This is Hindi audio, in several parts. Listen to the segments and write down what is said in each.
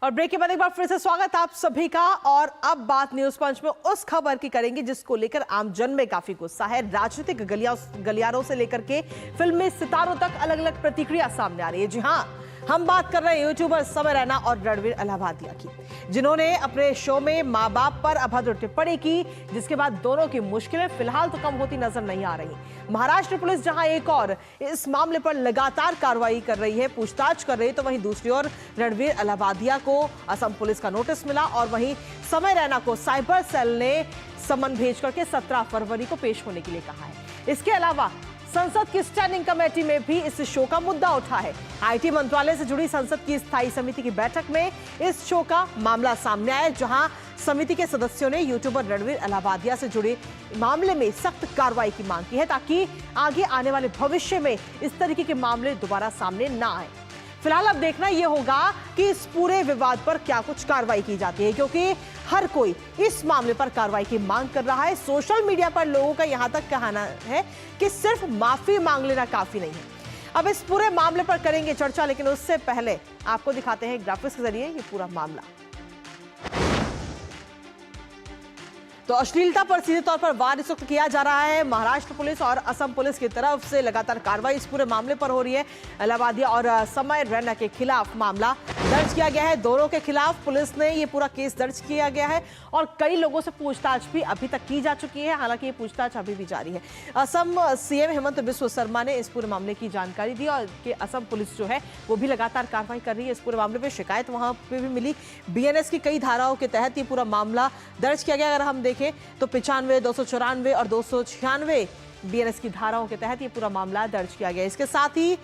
और ब्रेक के बाद एक बार फिर से स्वागत आप सभी का। और अब बात न्यूज पंच में उस खबर की करेंगे जिसको लेकर आमजन में काफी गुस्सा है। राजनीतिक गलियारों से लेकर के फिल्मी सितारों तक अलग अलग प्रतिक्रिया सामने आ रही है। जी हाँ, हम बात कर रहे हैं यूट्यूबर समय रैना और रणवीर अलाहाबादिया की, जिन्होंने अपने शो में मां बाप पर अभद्र टिप्पणी की, जिसके बाद दोनों की मुश्किलें फिलहाल तो कम होती नजर नहीं आ रही। महाराष्ट्र पुलिस जहां एक और इस मामले पर लगातार कार्रवाई कर रही है, पूछताछ कर रही है, तो वहीं दूसरी ओर रणवीर अलाहाबादिया को असम पुलिस का नोटिस मिला और वहीं समय रैना को साइबर सेल ने समन भेज करके 17 फरवरी को पेश होने के लिए कहा है। इसके अलावा संसद की स्टैंडिंग कमेटी में भी इस शो का मुद्दा उठा है। आईटी मंत्रालय से जुड़ी संसद की स्थायी समिति की बैठक में इस शो का मामला सामने आया, जहां समिति के सदस्यों ने यूट्यूबर रणवीर अलाहाबादिया से जुड़े मामले में सख्त कार्रवाई की मांग की है, ताकि आगे आने वाले भविष्य में इस तरीके के मामले दोबारा सामने ना आए। फिलहाल अब देखना यह होगा कि इस पूरे विवाद पर क्या कुछ कार्रवाई की जाती है, क्योंकि हर कोई इस मामले पर कार्रवाई की मांग कर रहा है। सोशल मीडिया पर लोगों का यहां तक कहना है कि सिर्फ माफी मांग लेना काफी नहीं है। अब इस पूरे मामले पर करेंगे चर्चा, लेकिन उससे पहले आपको दिखाते हैं ग्राफिक्स के जरिए ये पूरा मामला। तो अश्लीलता पर सीधे तौर पर वार इस वक्त किया जा रहा है। महाराष्ट्र पुलिस और असम पुलिस की तरफ से लगातार कार्रवाई इस पूरे मामले पर हो रही है। अलाहाबादिया और समय रैना के खिलाफ मामला दर्ज किया गया है। दोनों के खिलाफ पुलिस ने ये पूरा केस दर्ज किया गया है और कई लोगों से पूछताछ भी अभी तक की जा चुकी है। हालांकि ये पूछताछ अभी भी जारी है। असम सीएम हेमंत बिस्वा शर्मा ने इस पूरे मामले की जानकारी दी और कि असम पुलिस जो है वो भी लगातार कार्रवाई कर रही है। इस पूरे मामले पर शिकायत वहां पे भी मिली। बीएनएस की कई धाराओं के तहत ये पूरा मामला दर्ज किया गया। अगर हम देखें तो 95, 294 और 296 बीएनएस की धाराओं के तहत ये पूरा मामला दर्ज किया गया। इसके साथ ही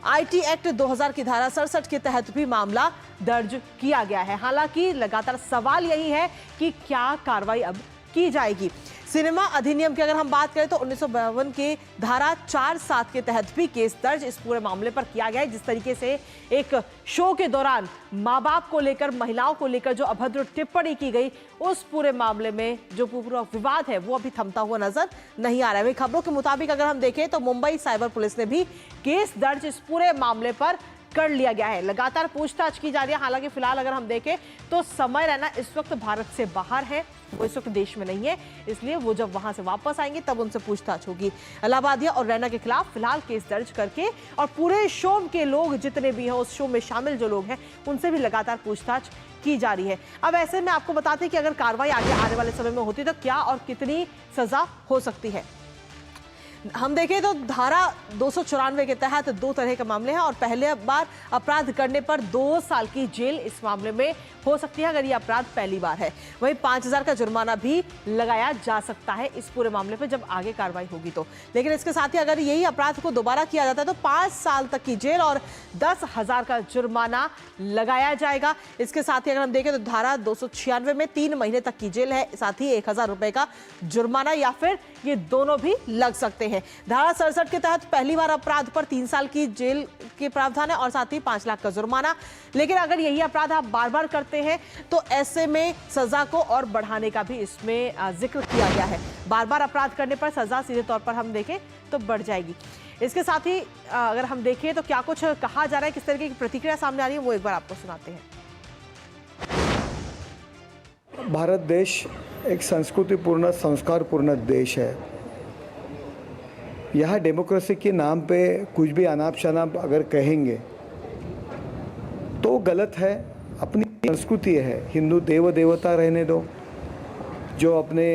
आईटी एक्ट 2000 की धारा 67 के तहत भी मामला दर्ज किया गया है। हालांकि लगातार सवाल यही है कि क्या कार्रवाई अब की जाएगी। सिनेमा अधिनियम की अगर हम बात करें तो 1952 के धारा 4-7 के तहत भी केस दर्ज इस पूरे मामले पर किया गया है। जिस तरीके से एक शो के दौरान मां बाप को लेकर, महिलाओं को लेकर जो अभद्र टिप्पणी की गई, उस पूरे मामले में जो पूरा विवाद है वो अभी थमता हुआ नजर नहीं आ रहा है। खबरों के मुताबिक अगर हम देखें तो मुंबई साइबर पुलिस ने भी केस दर्ज इस पूरे मामले पर कर लिया गया है। लगातार पूछताछ की जा रही है। हालांकि फिलहाल अगर हम देखें तो समय रैना इस वक्त भारत से बाहर है, वो इस वक्त देश में नहीं है, इसलिए वो जब वहां से वापस आएंगे तब उनसे पूछताछ होगी। अलाहाबादिया और रैना के खिलाफ फिलहाल केस दर्ज करके और पूरे शो के लोग जितने भी हैं, उस शो में शामिल जो लोग हैं, उनसे भी लगातार पूछताछ की जा रही है। अब ऐसे में आपको बताते हैं कि अगर कार्रवाई आगे आने वाले समय में होती तो क्या और कितनी सजा हो सकती है। हम देखें तो धारा 294 के तहत 2 तरह के मामले हैं और पहले बार अपराध करने पर 2 साल की जेल इस मामले में हो सकती है अगर ये अपराध पहली बार है। वहीं 5000 का जुर्माना भी लगाया जा सकता है इस पूरे मामले पर जब आगे कार्रवाई होगी तो। लेकिन इसके साथ ही अगर यही अपराध को दोबारा किया जाता है तो 5 साल तक की जेल और 10,000 का जुर्माना लगाया जाएगा। इसके साथ ही अगर हम देखें तो धारा 296 में 3 महीने तक की जेल है, साथ ही 1000 रुपए का जुर्माना या फिर ये दोनों भी लग सकते हैं। धारा 67 के तहत पहली बार अपराध पर 3 साल की जेल के प्रावधान है और साथ ही 5 लाख का जुर्माना। लेकिन अगर यही अपराध आप बार बार करते हैं तो ऐसे में सजा को और बढ़ाने का भी इसमें जिक्र किया गया है। बार बार अपराध करने पर सजा सीधे तौर पर हम देखें तो बढ़ जाएगी। इसके साथ ही अगर हम देखें तो क्या कुछ कहा जा रहा है, किस तरीके की प्रतिक्रिया सामने आ रही है, वो एक बार आपको सुनाते हैं। भारत देश एक संस्कृतिपूर्ण, संस्कारपूर्ण देश है। यहाँ डेमोक्रेसी के नाम पे कुछ भी अनाप शनाप अगर कहेंगे तो गलत है। अपनी संस्कृति है, हिंदू देव देवता रहने दो, जो अपने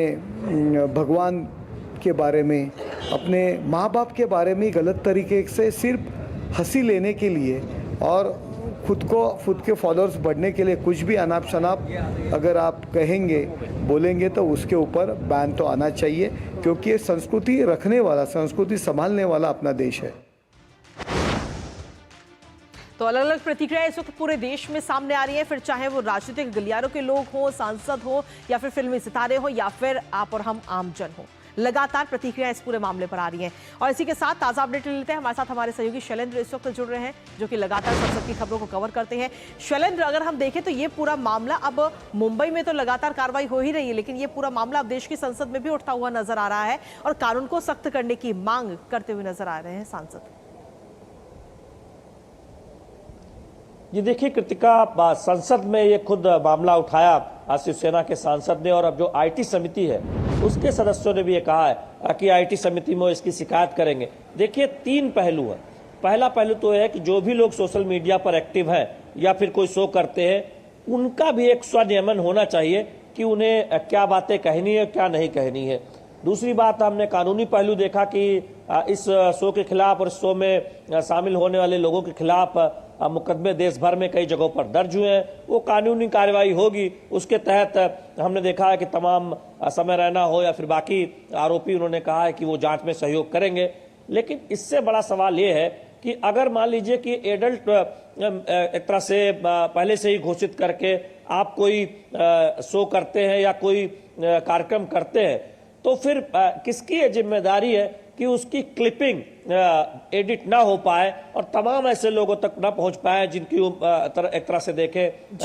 भगवान के बारे में, अपने माँ बाप के बारे में गलत तरीके से सिर्फ हंसी लेने के लिए और खुद के फॉलोअर्स बढ़ने के लिए कुछ भी अनाप शनाप अगर आप कहेंगे, बोलेंगे तो उसके ऊपर बैन तो आना चाहिए, क्योंकि ये संस्कृति रखने वाला, संस्कृति संभालने वाला अपना देश है। तो अलग अलग प्रतिक्रिया इस वक्त पूरे देश में सामने आ रही है, फिर चाहे वो राजनीतिक गलियारों के लोग हो, सांसद हो या फिर फिल्मी सितारे हो या फिर आप और हम आमजन हो। लगातार प्रतिक्रिया इस पूरे मामले पर आ रही है। और इसी के साथ ताजा अपडेट लेते हैं। हमारे साथ हमारे सहयोगी शैलेंद्र इस वक्त जुड़ रहे हैं, जो कि लगातार संसद की खबरों को कवर करते हैं। शैलेंद्र, अगर हम देखें तो ये पूरा मामला अब मुंबई में तो लगातार कार्रवाई हो ही रही है, लेकिन ये पूरा मामला अब देश की संसद में भी उठता हुआ नजर आ रहा है और कानून को सख्त करने की मांग करते हुए नजर आ रहे हैं सांसद। जी देखिए कृतिका, संसद में ये खुद मामला उठाया शिवसेना के सांसद ने, और अब जो आईटी समिति है उसके सदस्यों ने भी ये कहा है कि आईटी समिति में इसकी शिकायत करेंगे। देखिए 3 पहलू है। पहला पहलू तो है कि जो भी लोग सोशल मीडिया पर एक्टिव हैं या फिर कोई शो करते हैं, उनका भी एक स्वनियमन होना चाहिए कि उन्हें क्या बातें कहनी है क्या नहीं कहनी है। दूसरी बात, हमने कानूनी पहलू देखा कि इस शो के खिलाफ और इस शो में शामिल होने वाले लोगों के खिलाफ मुकदमे देश भर में कई जगहों पर दर्ज हुए हैं। वो कानूनी कार्रवाई होगी, उसके तहत हमने देखा है कि तमाम समय रैना हो या फिर बाकी आरोपी, उन्होंने कहा है कि वो जांच में सहयोग करेंगे। लेकिन इससे बड़ा सवाल ये है कि अगर मान लीजिए कि एडल्ट एक तरह से पहले से ही घोषित करके आप कोई शो करते हैं या कोई कार्यक्रम करते हैं, तो फिर किसकी ये जिम्मेदारी है कि उसकी क्लिपिंग एडिट ना हो पाए और तमाम ऐसे लोगों तक ना पहुंच पाए जिनकी एक तरह से देखें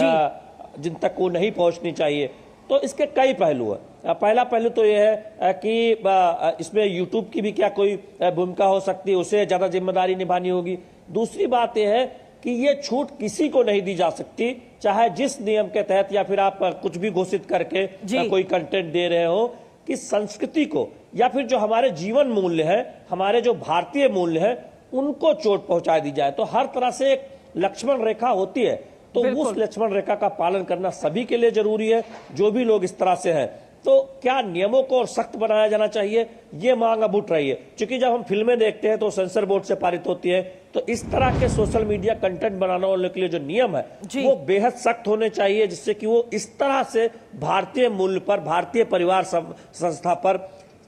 जिन तक वो नहीं पहुंचनी चाहिए। तो इसके कई पहलू है। पहला पहलू तो ये है कि इसमें यूट्यूब की भी क्या कोई भूमिका हो सकती है, उसे ज्यादा जिम्मेदारी निभानी होगी। दूसरी बात यह है कि ये छूट किसी को नहीं दी जा सकती, चाहे जिस नियम के तहत या फिर आप कुछ भी घोषित करके कोई कंटेंट दे रहे हो, कि संस्कृति को या फिर जो हमारे जीवन मूल्य है, हमारे जो भारतीय मूल्य है, उनको चोट पहुंचा दी जाए। तो हर तरह से एक लक्ष्मण रेखा होती है, तो उस लक्ष्मण रेखा का पालन करना सभी के लिए जरूरी है, जो भी लोग इस तरह से हैं। तो क्या नियमों को और सख्त बनाया जाना चाहिए, ये मांग अब उठ रही है। क्योंकि जब हम फिल्में देखते हैं तो सेंसर बोर्ड से पारित होती है, तो इस तरह के सोशल मीडिया कंटेंट बनाने वालों के लिए जो नियम है वो बेहद सख्त होने चाहिए, जिससे कि वो इस तरह से भारतीय मूल्य पर, भारतीय परिवार संस्था पर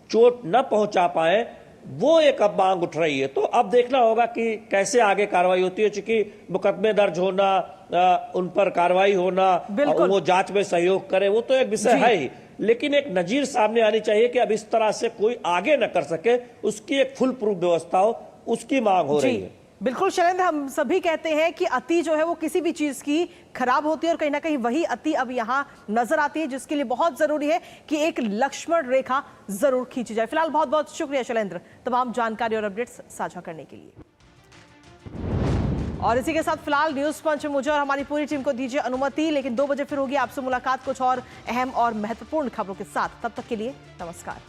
चोट न पहुंचा पाए। वो एक अब मांग उठ रही है। तो अब देखना होगा कि कैसे आगे कार्रवाई होती है, क्योंकि मुकदमे दर्ज होना, उन पर कार्रवाई होना, वो जांच में सहयोग करे, वो तो एक विषय है ही, लेकिन एक नजीर सामने आनी चाहिए कि अब इस तरह से कोई आगे न कर सके, उसकी एक फुल प्रूफ व्यवस्था हो, उसकी मांग हो रही है। बिल्कुल शैलेंद्र, हम सभी कहते हैं कि अति जो है वो किसी भी चीज की खराब होती है, और कहीं ना कहीं वही अति अब यहाँ नजर आती है, जिसके लिए बहुत जरूरी है कि एक लक्ष्मण रेखा जरूर खींची जाए। फिलहाल बहुत बहुत शुक्रिया शैलेंद्र तमाम जानकारी और अपडेट्स साझा करने के लिए। और इसी के साथ फिलहाल न्यूज पंच में मुझे और हमारी पूरी टीम को दीजिए अनुमति, लेकिन 2 बजे फिर होगी आपसे मुलाकात कुछ और अहम और महत्वपूर्ण खबरों के साथ। तब तक के लिए नमस्कार।